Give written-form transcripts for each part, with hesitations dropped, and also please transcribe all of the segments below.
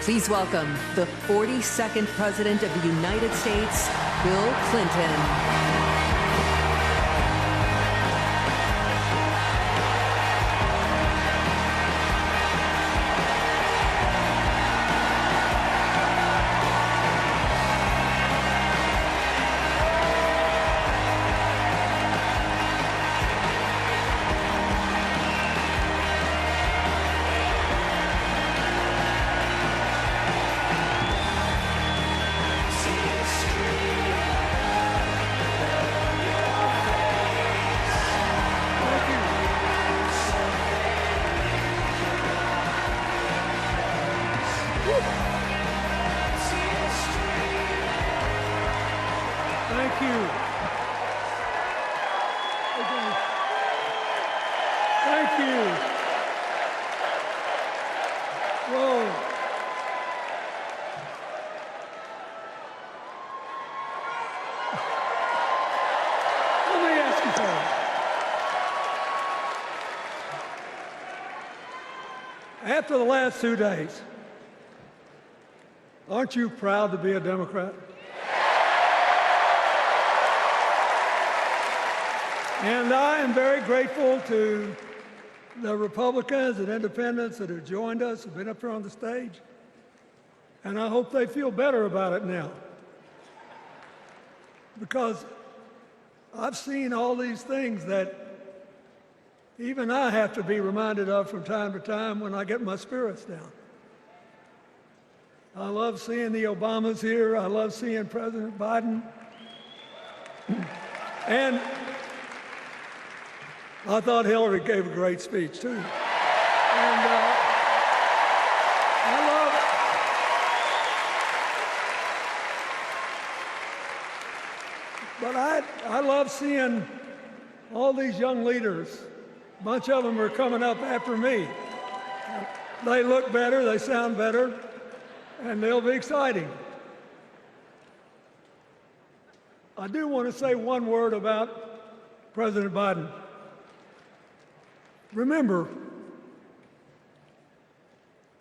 Please welcome the 42nd President of the United States, Bill Clinton. Thank you. Thank you. Whoa. Let me ask you something. After the last 2 days, aren't you proud to be a Democrat? And I am very grateful to the Republicans and independents that have joined us, have been up here on the stage. And I hope they feel better about it now. Because I've seen all these things that even I have to be reminded of from time to time when I get my spirits down. I love seeing the Obamas here. I love seeing President Biden. And I thought Hillary gave a great speech, too. And I love seeing all these young leaders. A bunch of them are coming up after me. They look better, they sound better, and they'll be exciting. I do want to say one word about President Biden. Remember,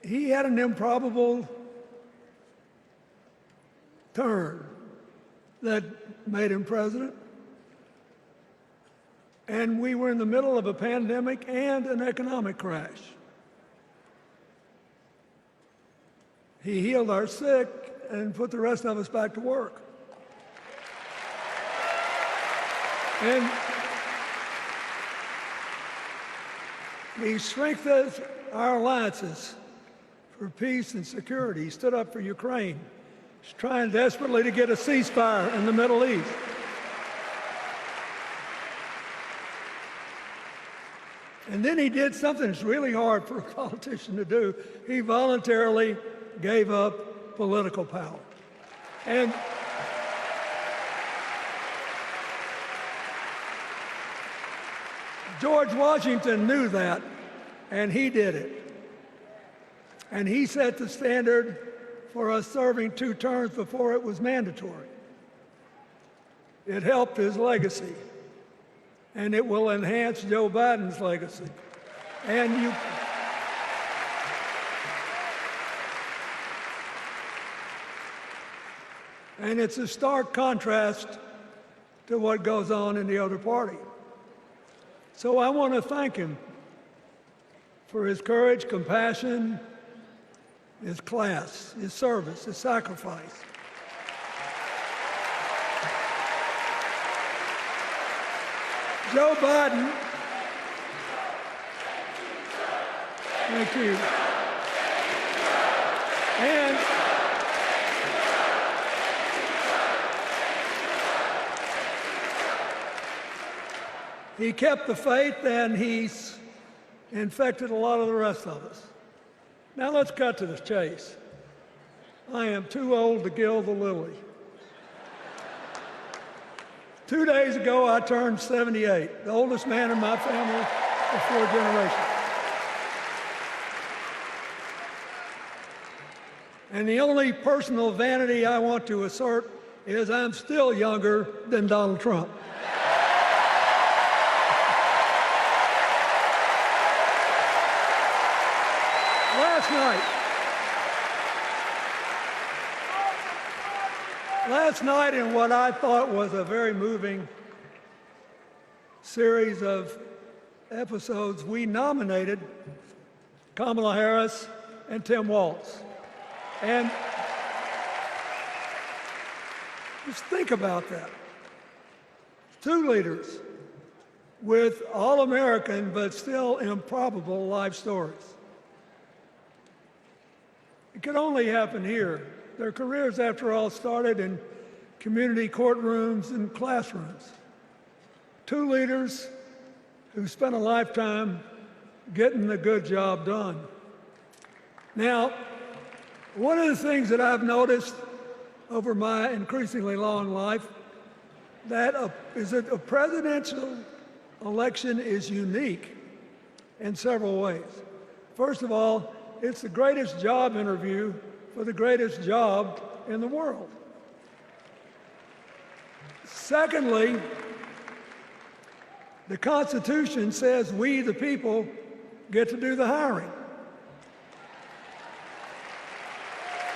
he had an improbable turn that made him president. And we were in the middle of a pandemic and an economic crash. He healed our sick and put the rest of us back to work. And he strengthened our alliances for peace and security. He stood up for Ukraine. He's trying desperately to get a ceasefire in the Middle East. And then he did something that's really hard for a politician to do. He voluntarily gave up political power. And George Washington knew that, and he did it. And he set the standard for us serving 2 terms before it was mandatory. It helped his legacy, and it will enhance Joe Biden's legacy. And it's a stark contrast to what goes on in the other party. So I want to thank him for his courage, compassion, his class, his service, his sacrifice. Joe Biden, thank you. And he kept the faith, and he's infected a lot of the rest of us. Now let's cut to the chase. I am too old to gild the lily. 2 days ago, I turned 78, the oldest man in my family of 4 generations. And the only personal vanity I want to assert is I'm still younger than Donald Trump. Last night, in what I thought was a very moving series of episodes, we nominated Kamala Harris and Tim Walz. And just think about that. Two leaders with all-American but still improbable life stories. It could only happen here. Their careers, after all, started in community courtrooms and classrooms. Two leaders who spent a lifetime getting the good job done. Now, one of the things that I've noticed over my increasingly long life is that a presidential election is unique in several ways. First of all, it's the greatest job interview for the greatest job in the world. Secondly, the Constitution says we, the people, get to do the hiring.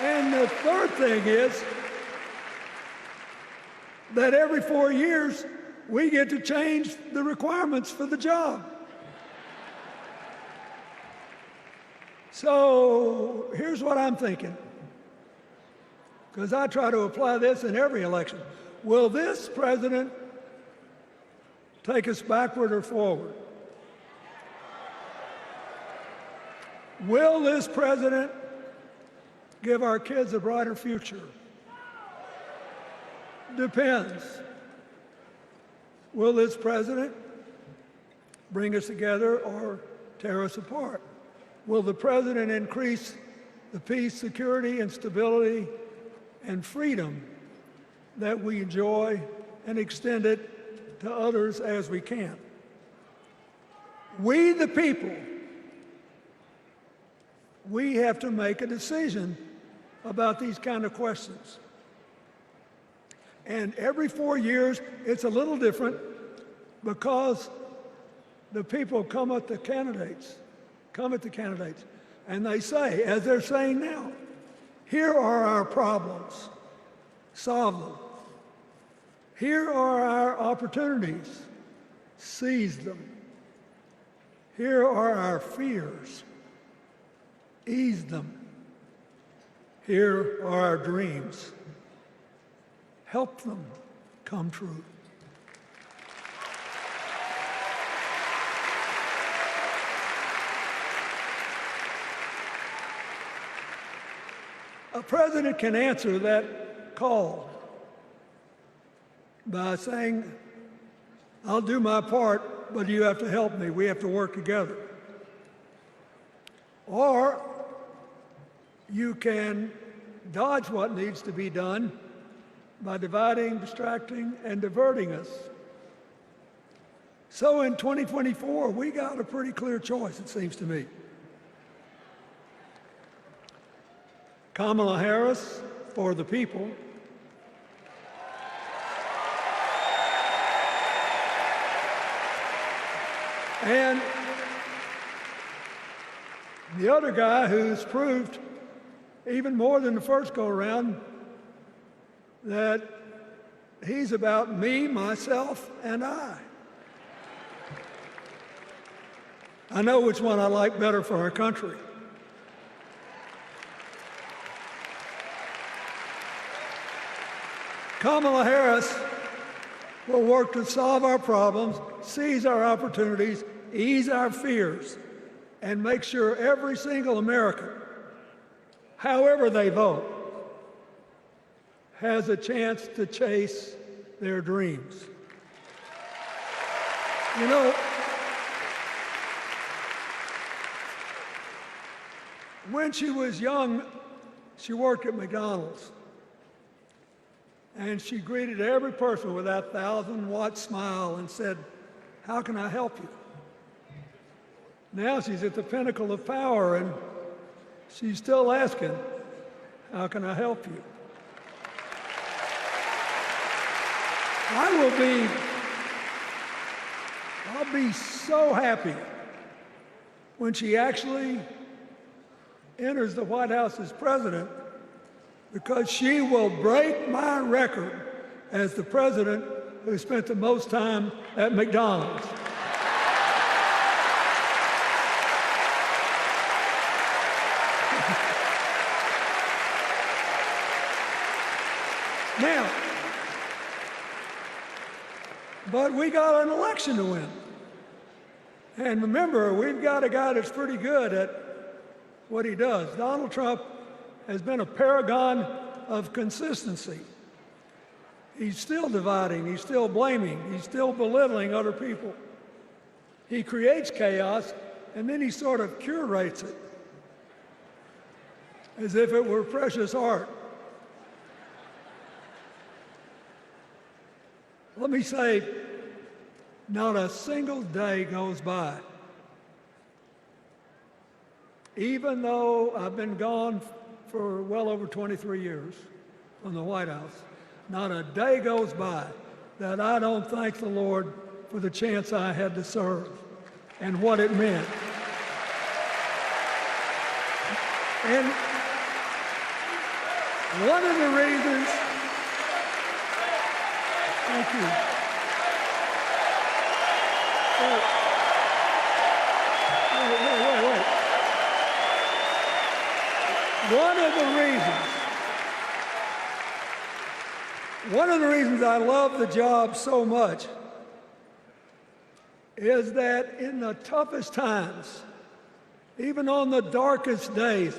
And the third thing is that every 4 years, we get to change the requirements for the job. So here's what I'm thinking, because I try to apply this in every election. Will this president take us backward or forward? Will this president give our kids a brighter future? Depends. Will this president bring us together or tear us apart? Will the president increase the peace, security, and stability and freedom that we enjoy and extend it to others as we can? We, the people, we have to make a decision about these kind of questions. And every 4 years, it's a little different because the people come at the candidates, and they say, as they're saying now, here are our problems, solve them. Here are our opportunities, seize them. Here are our fears, ease them. Here are our dreams, help them come true. A president can answer that call by saying, I'll do my part, but you have to help me. We have to work together. Or you can dodge what needs to be done by dividing, distracting, and diverting us. So in 2024, we got a pretty clear choice, it seems to me. Kamala Harris for the people, and the other guy who's proved even more than the first go-around that he's about me, myself, and I. I know which one I like better for our country. Kamala Harris will work to solve our problems, seize our opportunities, ease our fears, and make sure every single American, however they vote, has a chance to chase their dreams. You know, when she was young, she worked at McDonald's. And she greeted every person with that 1,000-watt smile and said, "How can I help you?" Now she's at the pinnacle of power, and she's still asking, "How can I help you?" I'll be so happy when she actually enters the White House as president because she will break my record as the president who spent the most time at McDonald's. Now, but we got an election to win. And remember, we've got a guy that's pretty good at what he does. Donald Trump has been a paragon of consistency. He's still dividing, he's still blaming, he's still belittling other people. He creates chaos, and then he sort of curates it as if it were precious art. Let me say, not a single day goes by, even though I've been gone for well over 23 years from the White House, not a day goes by that I don't thank the Lord for the chance I had to serve and what it meant. And one of the reasons, thank you. Wait. One of the reasons I love the job so much is that in the toughest times, even on the darkest days,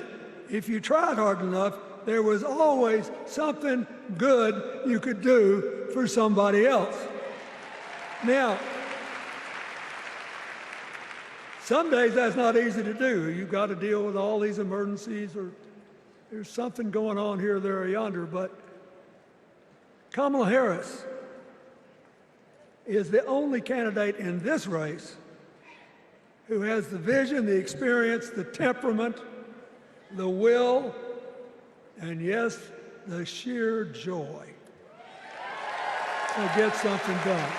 if you tried hard enough, there was always something good you could do for somebody else. Now, some days that's not easy to do. You've got to deal with all these emergencies, or there's something going on here, there, or yonder. But Kamala Harris is the only candidate in this race who has the vision, the experience, the temperament, the will, and yes, the sheer joy to get something done.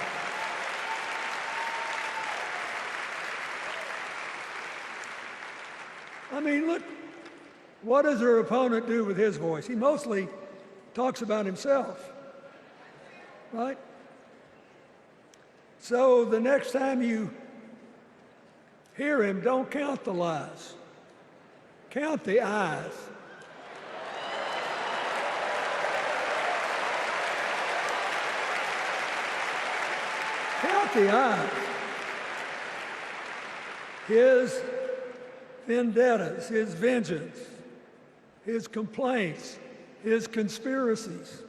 I mean, look, what does her opponent do with his voice? He mostly talks about himself, right? So the next time you hear him, don't count the lies. Count the eyes. Count the eyes. His vendettas, his vengeance, his complaints, his conspiracies.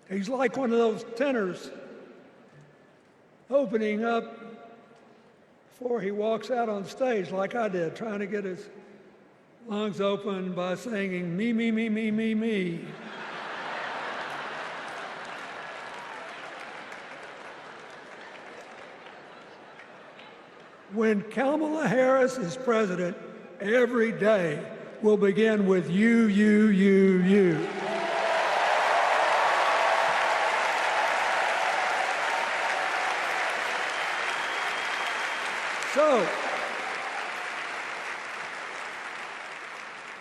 He's like one of those tenors opening up before he walks out on stage, like I did, trying to get his lungs open by singing, me, me, me, me, me, me. When Kamala Harris is president, every day will begin with you, you, you, you. So,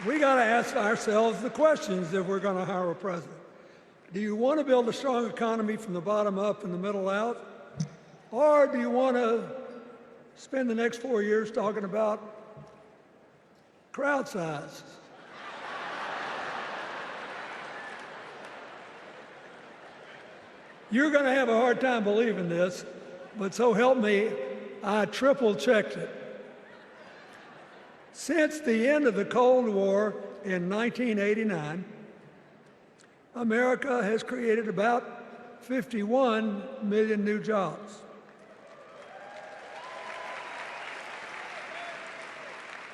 we got to ask ourselves the questions if we're going to hire a president. Do you want to build a strong economy from the bottom up and the middle out? Or do you want to spend the next 4 years talking about crowd size? You're going to have a hard time believing this, but so help me, I triple-checked it. Since the end of the Cold War in 1989, America has created about 51 million new jobs.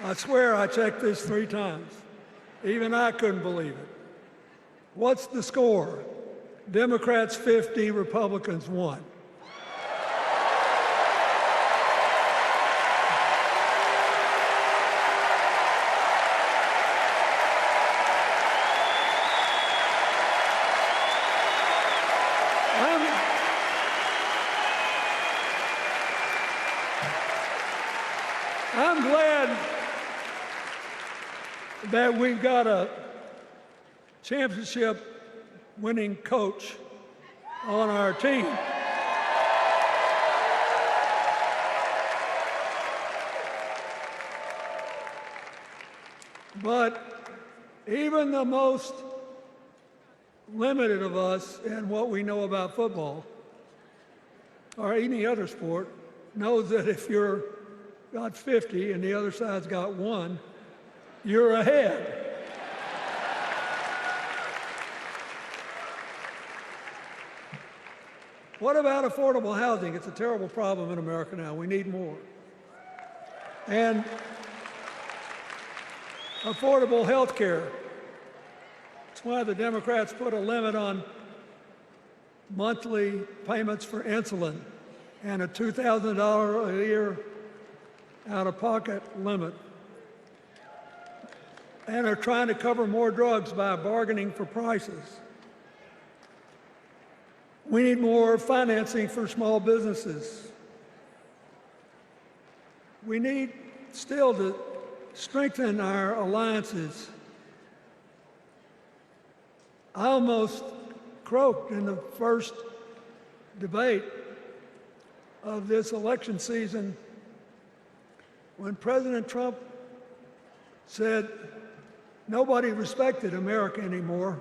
I swear I checked this 3 times. Even I couldn't believe it. What's the score? Democrats 50, Republicans 1. that we've got a championship-winning coach on our team. But even the most limited of us in what we know about football or any other sport knows that if you're got 50 and the other side's got 1, you're ahead. What about affordable housing? It's a terrible problem in America now. We need more. And affordable health care. That's why the Democrats put a limit on monthly payments for insulin and a $2,000 a year out-of-pocket limit, and are trying to cover more drugs by bargaining for prices. We need more financing for small businesses. We need still to strengthen our alliances. I almost croaked in the first debate of this election season when President Trump said nobody respected America anymore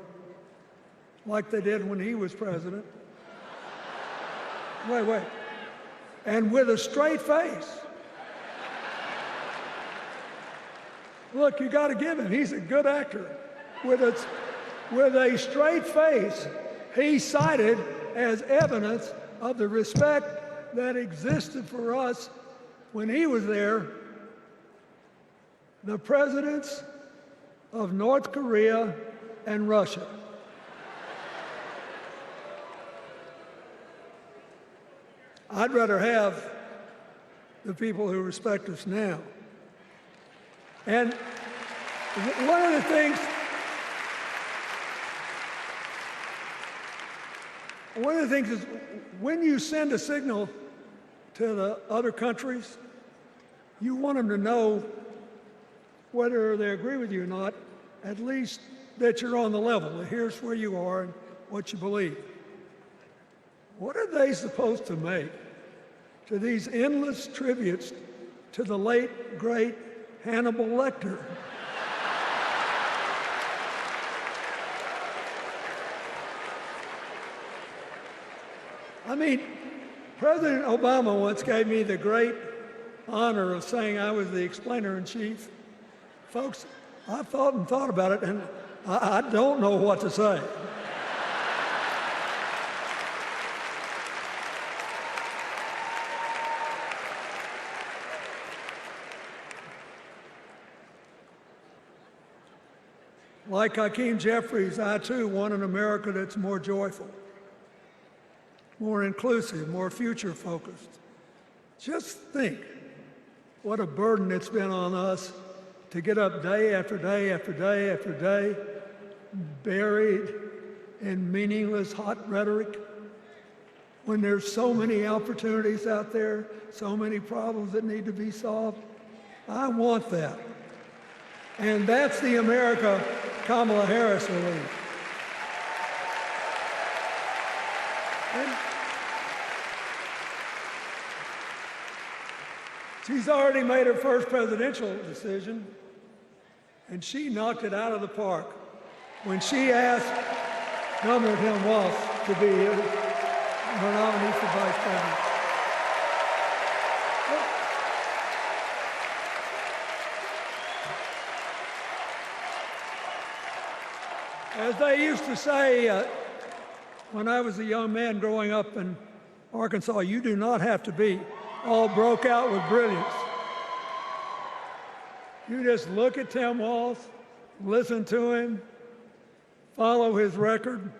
like they did when he was president. Wait. And with a straight face. Look, you got to give him. He's a good actor. With a straight face, he cited as evidence of the respect that existed for us when he was there the presidents of North Korea and Russia. I'd rather have the people who respect us now. And one of the things is when you send a signal to the other countries, you want them to know whether they agree with you or not, at least that you're on the level, that here's where you are and what you believe. What are they supposed to make to these endless tributes to the late, great Hannibal Lecter? I mean, President Obama once gave me the great honor of saying I was the explainer-in-chief. Folks, I've thought about it, and I don't know what to say. Like Hakeem Jeffries, I too want an America that's more joyful, more inclusive, more future-focused. Just think what a burden it's been on us to get up day after day after day after day, buried in meaningless hot rhetoric, when there's so many opportunities out there, so many problems that need to be solved. I want that. And that's the America Kamala Harris will lead. She's already made her first presidential decision, and she knocked it out of the park when she asked Governor Tim Walz to be her nominee for vice president. As they used to say when I was a young man growing up in Arkansas, you do not have to be all broke out with brilliance. You just look at Tim Walz, listen to him, follow his record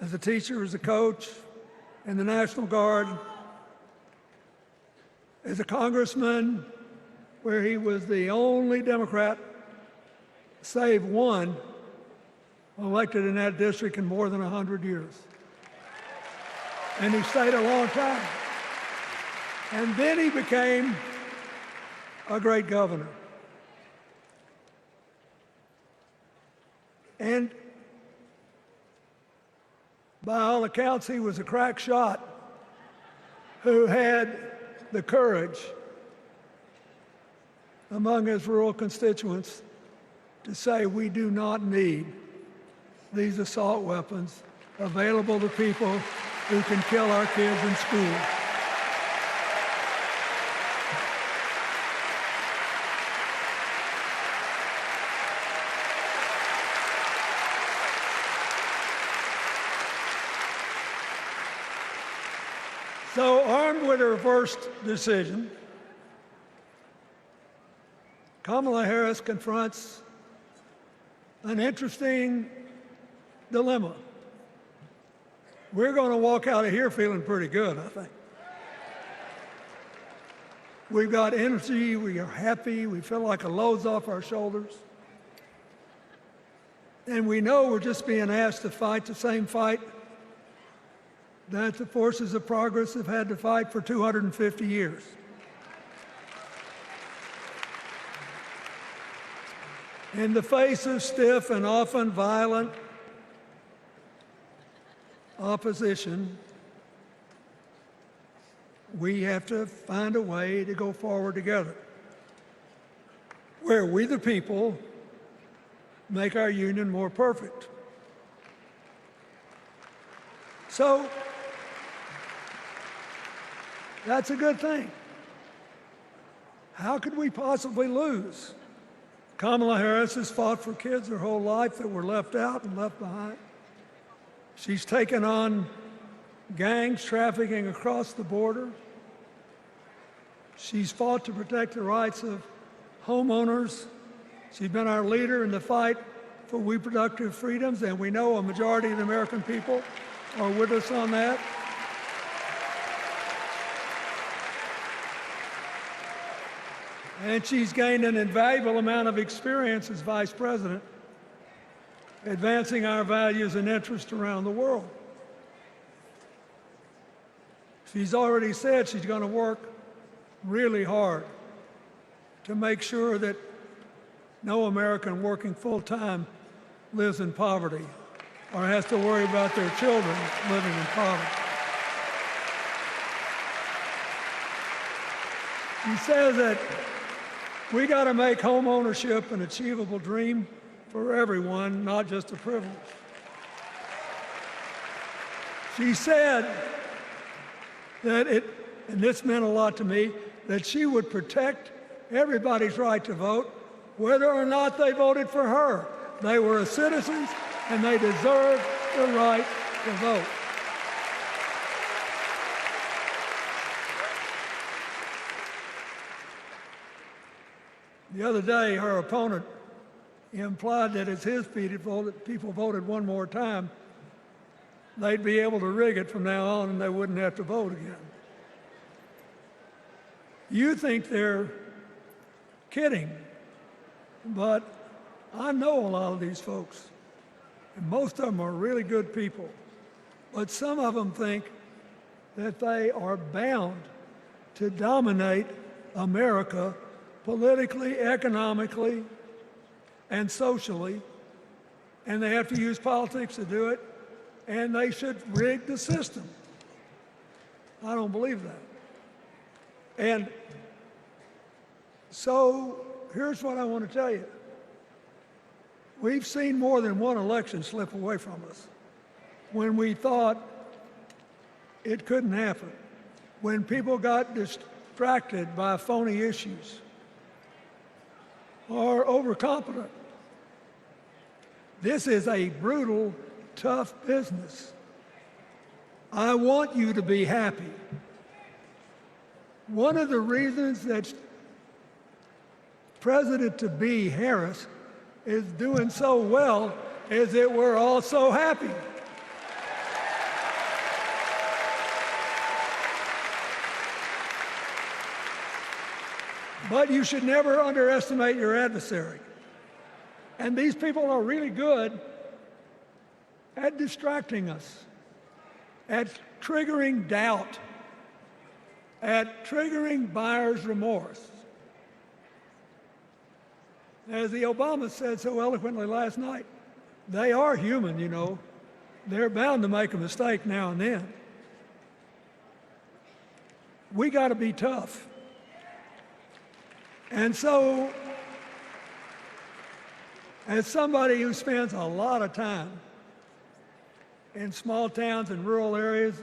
as a teacher, as a coach, in the National Guard, as a congressman, where he was the only Democrat, save one, elected in that district in more than 100 years. And he stayed a long time. And then he became a great governor. And by all accounts, he was a crack shot who had the courage among his rural constituents to say, we do not need these assault weapons available to people who can kill our kids in school. So, armed with her first decision, Kamala Harris confronts an interesting dilemma. We're going to walk out of here feeling pretty good, I think. We've got energy, we are happy, we feel like a load's off our shoulders. And we know we're just being asked to fight the same fight that the forces of progress have had to fight for 250 years. In the face of stiff and often violent opposition, we have to find a way to go forward together, where we the people make our union more perfect. So, that's a good thing. How could we possibly lose? Kamala Harris has fought for kids her whole life that were left out and left behind. She's taken on gangs trafficking across the border. She's fought to protect the rights of homeowners. She's been our leader in the fight for reproductive freedoms, and we know a majority of the American people are with us on that. And she's gained an invaluable amount of experience as vice president, advancing our values and interests around the world. She's already said she's going to work really hard to make sure that no American working full-time lives in poverty or has to worry about their children living in poverty. She says that we got to make home ownership an achievable dream for everyone, not just a privilege. She said that and this meant a lot to me, that she would protect everybody's right to vote, whether or not they voted for her. They were citizens and they deserved the right to vote. The other day, her opponent implied that as his people voted one more time, they'd be able to rig it from now on and they wouldn't have to vote again. You think they're kidding, but I know a lot of these folks, and most of them are really good people, but some of them think that they are bound to dominate America politically, economically, and socially, and they have to use politics to do it, and they should rig the system. I don't believe that. And so here's what I want to tell you. We've seen more than one election slip away from us when we thought it couldn't happen, when people got distracted by phony issues or overconfident. This is a brutal, tough business. I want you to be happy. One of the reasons that President-to-be Harris is doing so well is that we're all so happy. But you should never underestimate your adversary. And these people are really good at distracting us, at triggering doubt, at triggering buyer's remorse. As the Obama said so eloquently last night, They are human, you know. They're bound to make a mistake now and then. We got to be tough. And so, as somebody who spends a lot of time in small towns and rural areas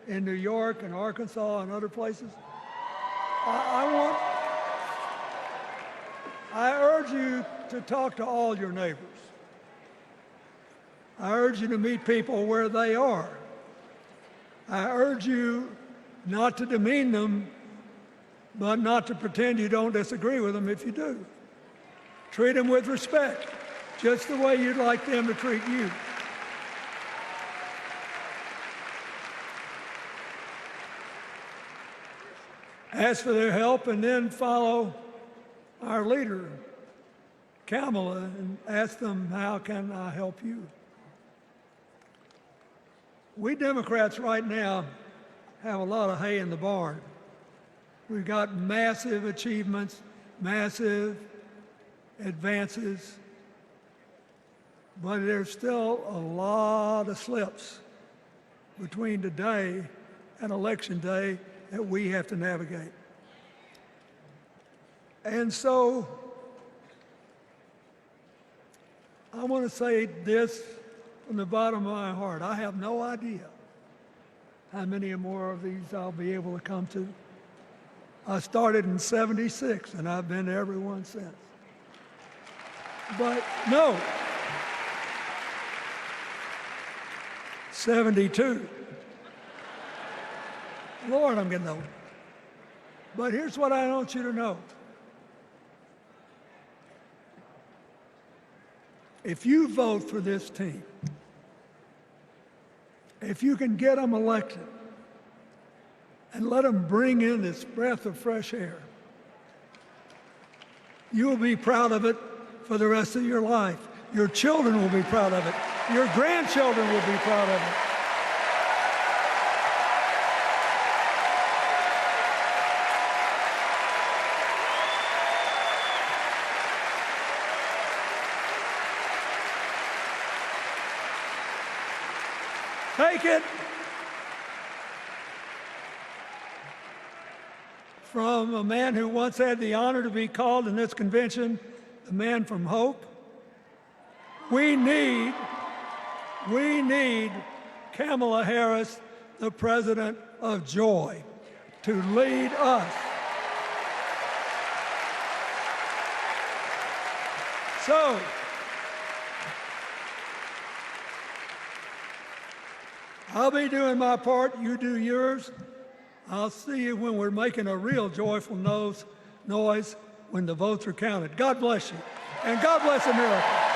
in New York and Arkansas and other places, I urge you to talk to all your neighbors. I urge you to meet people where they are. I urge you not to demean them, but not to pretend you don't disagree with them if you do. Treat them with respect, just the way you'd like them to treat you. Ask for their help and then follow our leader, Kamala, and ask them, how can I help you? We Democrats right now have a lot of hay in the barn. We've got massive achievements, massive advances, but there's still a lot of slips between today and Election Day that we have to navigate. And so I want to say this from the bottom of my heart. I have no idea how many more of these I'll be able to come to. I started in '76, and I've been to every one since. But no, 72. Lord, I'm getting old. But here's what I want you to know. If you vote for this team, if you can get them elected and let them bring in this breath of fresh air, you will be proud of it for the rest of your life. Your children will be proud of it. Your grandchildren will be proud of it. Take it from a man who once had the honor to be called in this convention the man from hope. We need Kamala Harris, the president of joy, to lead us. So, I'll be doing my part, you do yours. I'll see you when we're making a real joyful noise when the votes are counted. God bless you, and God bless America.